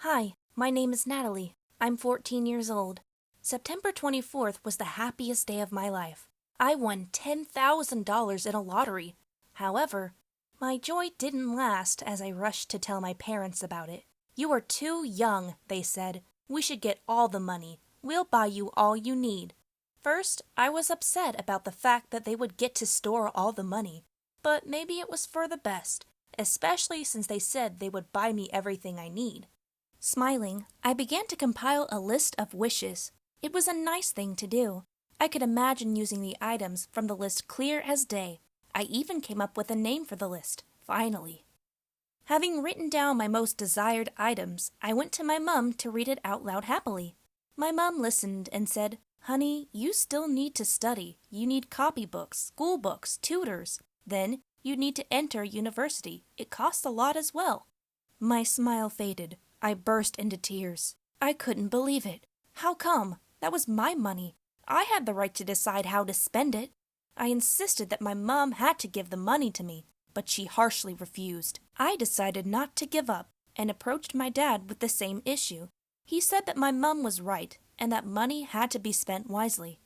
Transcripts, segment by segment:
Hi, my name is Natalie. I'm 14 years old. September 24th was the happiest day of my life. I won $10,000 in a lottery. However, my joy didn't last as I rushed to tell my parents about it. "You are too young," they said. "We should get all the money. We'll buy you all you need." First, I was upset about the fact that they would get to store all the money, but maybe it was for the best, especially since they said they would buy me everything I need. Smiling, I began to compile a list of wishes. It was a nice thing to do. I could imagine using the items from the list clear as day. I even came up with a name for the list, finally. Having written down my most desired items, I went to my mom to read it out loud happily. My mom listened and said, "Honey, you still need to study. You need copybooks, school books, tutors. Then, you need to enter university. It costs a lot as well." My smile faded. I burst into tears. I couldn't believe it. How come? That was my money. I had the right to decide how to spend it. I insisted that my mom had to give the money to me, but she harshly refused. I decided not to give up and approached my dad with the same issue. He said that my mom was right and that money had to be spent wisely.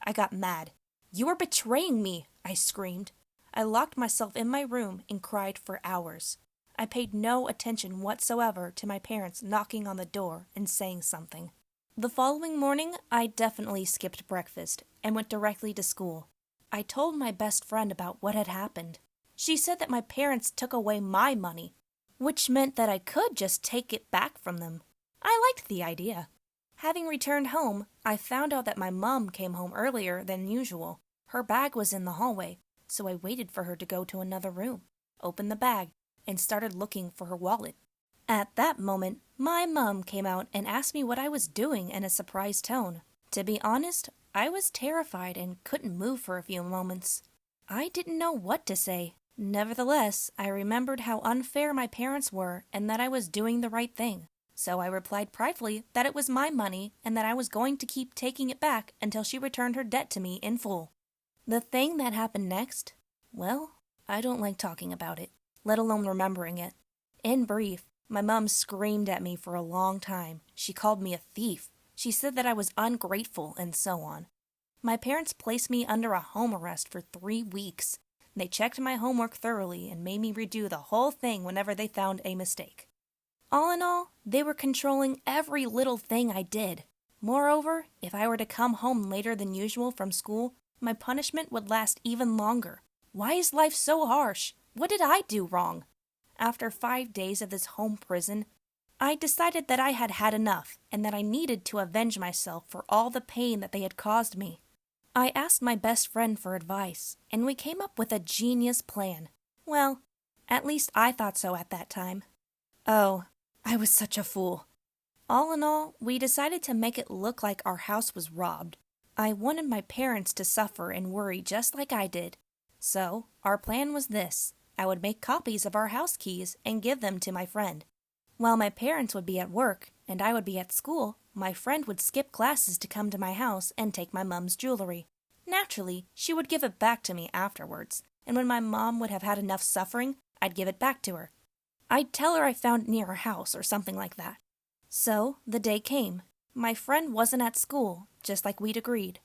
I got mad. "You are betraying me," I screamed. I locked myself in my room and cried for hours. I paid no attention whatsoever to my parents knocking on the door and saying something. The following morning, I definitely skipped breakfast and went directly to school. I told my best friend about what had happened. She said that my parents took away my money, which meant that I could just take it back from them. I liked the idea. Having returned home, I found out that my mom came home earlier than usual. Her bag was in the hallway, so I waited for her to go to another room, opened the bag, and started looking for her wallet. At that moment, my mom came out and asked me what I was doing in a surprised tone. To be honest, I was terrified and couldn't move for a few moments. I didn't know what to say. Nevertheless, I remembered how unfair my parents were and that I was doing the right thing. So I replied pridefully that it was my money and that I was going to keep taking it back until she returned her debt to me in full. The thing that happened next? Well, I don't like talking about it, let alone remembering it. In brief, my mom screamed at me for a long time. She called me a thief. She said that I was ungrateful and so on. My parents placed me under a home arrest for 3 weeks. They checked my homework thoroughly and made me redo the whole thing whenever they found a mistake. All in all, they were controlling every little thing I did. Moreover, if I were to come home later than usual from school, my punishment would last even longer. Why is life so harsh? What did I do wrong? After 5 days of this home prison, I decided that I had had enough and that I needed to avenge myself for all the pain that they had caused me. I asked my best friend for advice, and we came up with a genius plan. Well, at least I thought so at that time. Oh, I was such a fool. All in all, we decided to make it look like our house was robbed. I wanted my parents to suffer and worry just like I did. So, our plan was this. I would make copies of our house keys and give them to my friend. While my parents would be at work and I would be at school, my friend would skip classes to come to my house and take my mom's jewelry. Naturally, she would give it back to me afterwards, and when my mom would have had enough suffering, I'd give it back to her. I'd tell her I found it near her house or something like that. So, the day came. My friend wasn't at school, just like we'd agreed.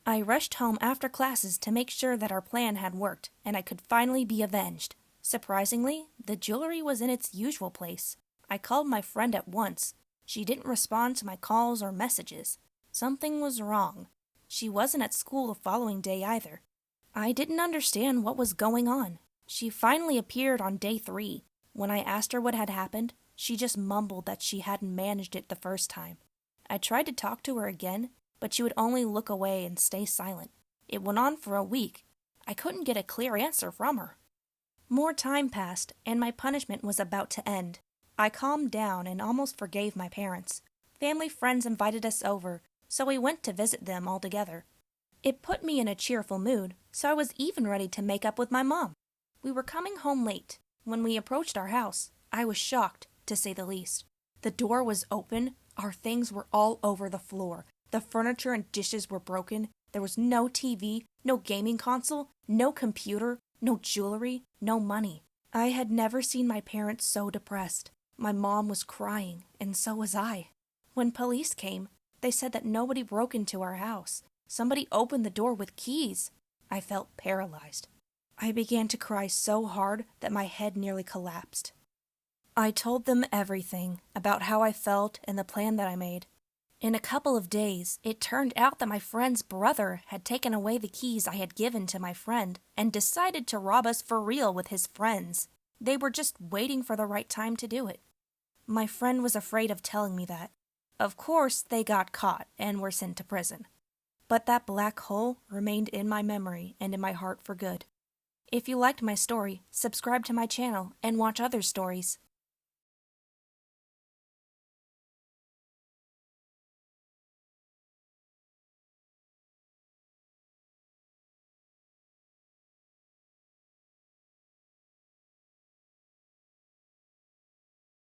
I rushed home after classes to make sure that our plan had worked and I could finally be avenged. Surprisingly, the jewelry was in its usual place. I called my friend at once. She didn't respond to my calls or messages. Something was wrong. She wasn't at school the following day either. I didn't understand what was going on. She finally appeared on day 3. When I asked her what had happened, she just mumbled that she hadn't managed it the first time. I tried to talk to her again, but she would only look away and stay silent. It went on for a week. I couldn't get a clear answer from her. More time passed, and my punishment was about to end. I calmed down and almost forgave my parents. Family friends invited us over, so we went to visit them all together. It put me in a cheerful mood, so I was even ready to make up with my mom. We were coming home late. When we approached our house, I was shocked, to say the least. The door was open. Our things were all over the floor. The furniture and dishes were broken. There was no TV, no gaming console, no computer, no jewelry, no money. I had never seen my parents so depressed. My mom was crying, and so was I. When police came, they said that nobody broke into our house. Somebody opened the door with keys. I felt paralyzed. I began to cry so hard that my head nearly collapsed. I told them everything about how I felt and the plan that I made. In a couple of days, it turned out that my friend's brother had taken away the keys I had given to my friend and decided to rob us for real with his friends. They were just waiting for the right time to do it. My friend was afraid of telling me that. Of course, they got caught and were sent to prison. But that black hole remained in my memory and in my heart for good. If you liked my story, subscribe to my channel and watch other stories.